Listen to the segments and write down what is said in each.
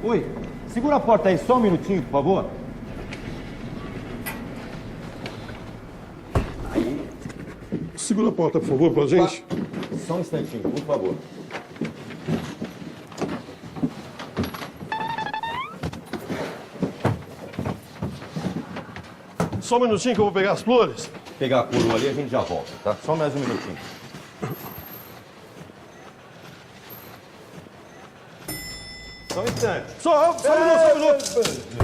Oi, segura a porta aí só um minutinho, por favor. Aí. Segura a porta, por favor, pra gente. Só um instantinho, por favor. Só um minutinho que eu vou pegar as flores. Pegar a coroa ali, a gente já volta, tá? Só mais um minutinho. Só um instante. Só um minuto.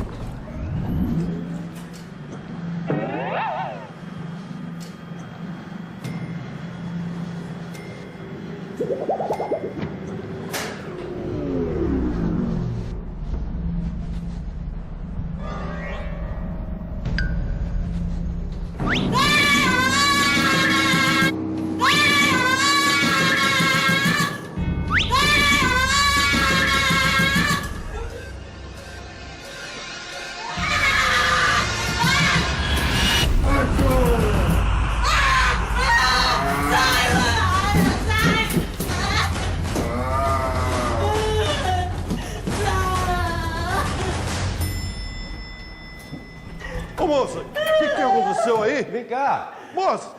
Ô, moça, o que aconteceu aí? Vem cá. Moça,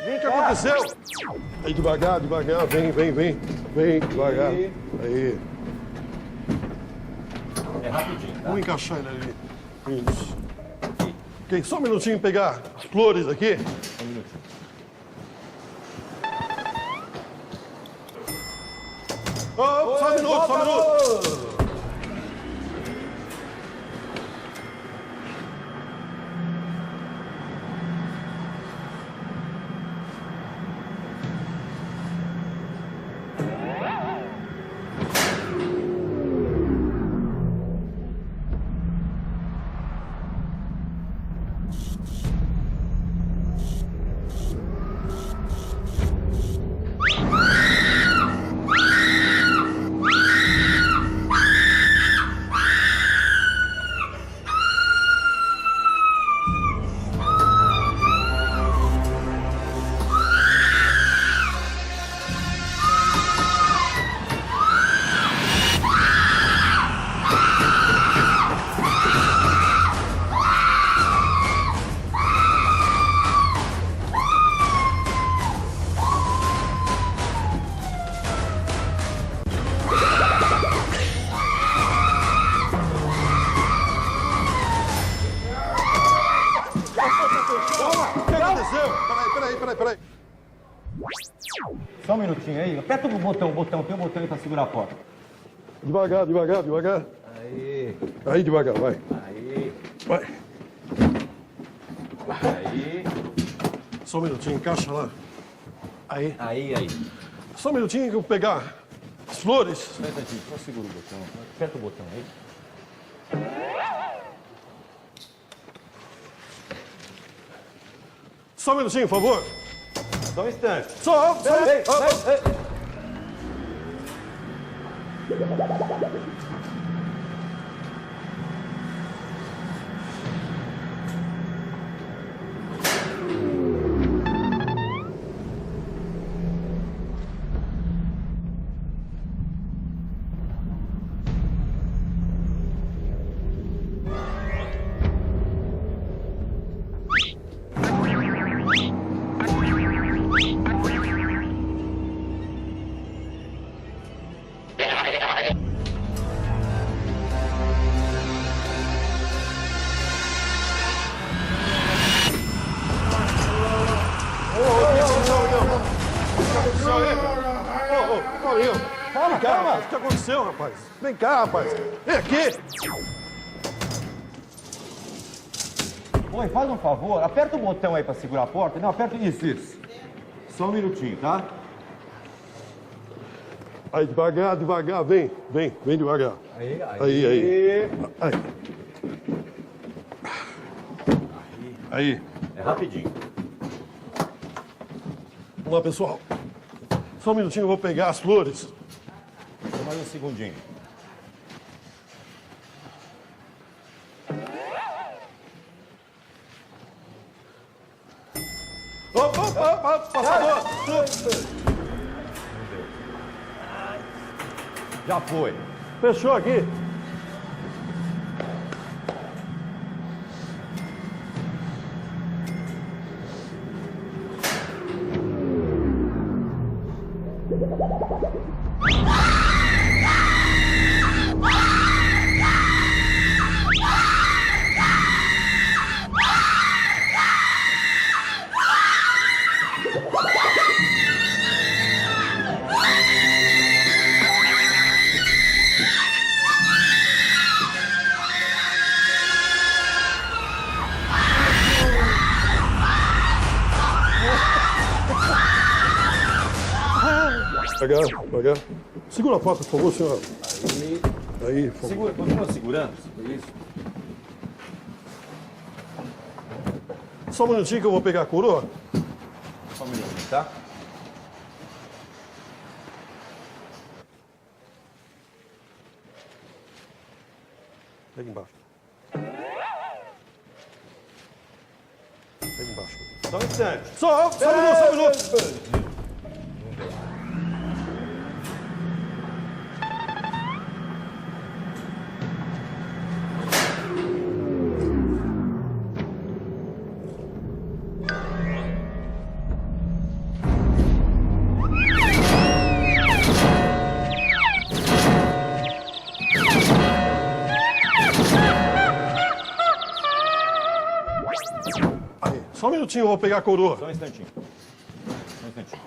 Vem o que cá. aconteceu? Aí, devagar, devagar, vem, devagar. Aí, É rapidinho, tá? vamos encaixar ele ali. Isso. Ok, só um minutinho pegar as flores aqui. Um minutinho. Oh, só um minuto. O que aconteceu? Peraí. Só um minutinho aí. Aperta o botão, tem um botão aí pra segurar a porta. Devagar. Aí. Aí, devagar, vai. Aí. Vai. Aí. Só um minutinho, encaixa lá. Aí. Aí. Só um minutinho que eu vou pegar as flores. Só um instantinho, só segura o botão. Aperta o botão aí. Só um minutinho, por favor. Só um instante. Só. Ei. Calma. O que aconteceu, rapaz? Vem cá, rapaz. Vem aqui. Oi, faz um favor, aperta o botão aí pra segurar a porta. Não, aperta isso. Só um minutinho, tá? Aí, devagar, vem devagar. Aí. Aí. É rapidinho. Vamos lá, pessoal. Só um minutinho, eu vou pegar as flores. Só mais um segundinho. Passador! Já foi. Fechou aqui. Pegar. Segura a porta, por favor, senhor. Aí, por favor. Segura, continua segurando. Isso. Só um minutinho que eu vou pegar a coroa. Só um minutinho, tá? Pega embaixo. Pega embaixo. Só um instante. Só um minuto. Só um minutinho, eu vou pegar a coroa. Só um instantinho. Só um instantinho.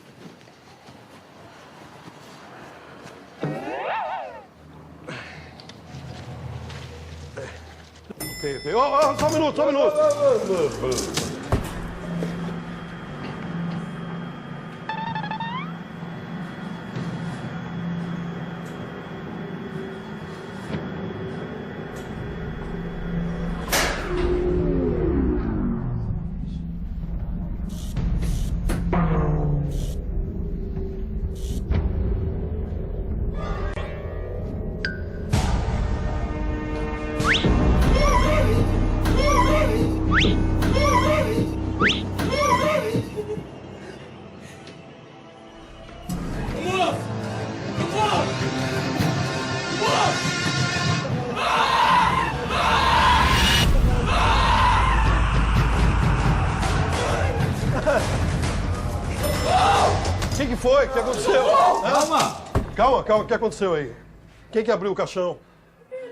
Ok. Só um minuto. O que foi? O que aconteceu? Calma, o que aconteceu aí? Quem que abriu o caixão?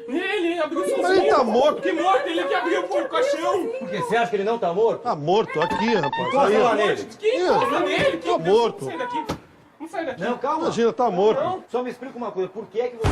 Ele abriu sozinho. Mas ele tá morto. Que morto? Ele que abriu o caixão. Por que você acha que ele não tá morto? Tá morto, aqui, rapaz. Encosta Aí, lá ó. nele. Que encosta nele? Tá morto. Sai daqui. Vamos sair daqui. Não, calma. Imagina, tá morto. Só me explica uma coisa. Por que é que você...